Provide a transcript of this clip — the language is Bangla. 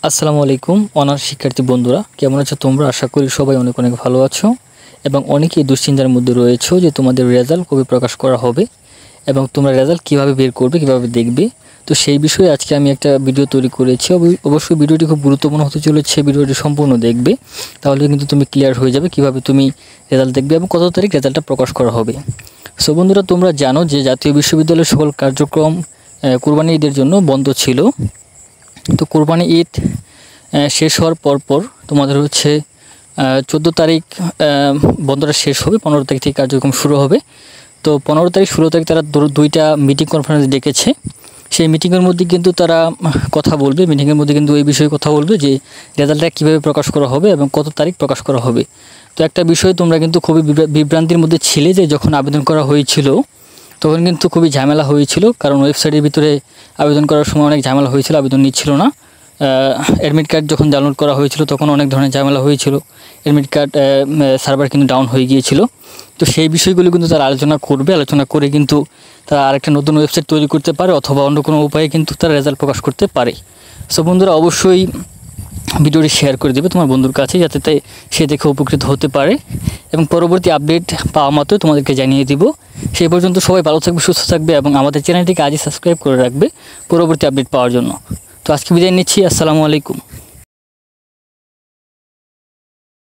আসসালামু আলাইকুম অনার্স শিক্ষার্থী বন্ধুরা, কেমন আছো তোমরা? আশা করি সবাই অনেক অনেক ভালো আছো এবং অনেকেই দুশ্চিন্তার মধ্যে রয়েছো যে তোমাদের রেজাল্ট কবে প্রকাশ করা হবে এবং তোমরা রেজাল্ট কিভাবে বের করবে, কিভাবে দেখবে। তো সেই বিষয়ে আজকে আমি একটা ভিডিও তৈরি করেছি। অবশ্যই ভিডিওটি খুব গুরুত্বপূর্ণ হতে চলেছে, ভিডিওটি সম্পূর্ণ দেখবে, তাহলে কিন্তু তুমি ক্লিয়ার হয়ে যাবে কিভাবে তুমি রেজাল্ট দেখবে এবং কত তারিখ রেজাল্টটা প্রকাশ করা হবে। সো বন্ধুরা, তোমরা জানো যে জাতীয় বিশ্ববিদ্যালয়ের সকল কার্যক্রম কুরবানি ঈদের জন্য বন্ধ ছিল। তো কুরবানি ঈদ শেষ হওয়ার পরপর তোমাদের হচ্ছে 14 তারিখ বন্ধটা শেষ হবে, 15 তারিখ থেকে কার্যক্রম শুরু হবে। তো 15 তারিখ 16 তারিখ তারা দুইটা মিটিং কনফারেন্স ডেকেছে। সেই মিটিংয়ের মধ্যে কিন্তু তারা কথা বলবে, মিটিংয়ের মধ্যে কিন্তু এই বিষয়ে কথা বলবে যে রেজাল্টটা কীভাবে প্রকাশ করা হবে এবং কত তারিখ প্রকাশ করা হবে। তো একটা বিষয় তোমরা কিন্তু খুবই বিভ্রান্তির মধ্যে ছিলে যে যখন আবেদন করা হয়েছিল তখন কিন্তু খুবই ঝামেলা হয়েছিল, কারণ ওয়েবসাইটের ভিতরে আবেদন করার সময় অনেক ঝামেলা হয়েছিল, আবেদন নিচ্ছিল না। অ্যাডমিট কার্ড যখন ডাউনলোড করা হয়েছিল তখন অনেক ধরনের ঝামেলা হয়েছিল, অ্যাডমিট কার্ড সার্ভার কিন্তু ডাউন হয়ে গিয়েছিল। তো সেই বিষয়গুলো কিন্তু তারা আলোচনা করে কিন্তু তারা আরেকটা নতুন ওয়েবসাইট তৈরি করতে পারে অথবা অন্য কোনো উপায়ে কিন্তু তারা রেজাল্ট প্রকাশ করতে পারে। সো বন্ধুরা, অবশ্যই ভিডিওটি শেয়ার করে দেবে তোমার বন্ধুর কাছে, যাতে সে দেখে উপকৃত হতে পারে এবং পরবর্তী আপডেট পাওয়া মাত্র তোমাদেরকে জানিয়ে দিব। সেই পর্যন্ত সবাই ভালো থাকবে, সুস্থ থাকবে এবং আমাদের চ্যানেলটিকে আজই সাবস্ক্রাইব করে রাখবে পরবর্তী আপডেট পাওয়ার জন্য। তো আজকে বিদায় নিচ্ছি। আসসালামু আলাইকুম।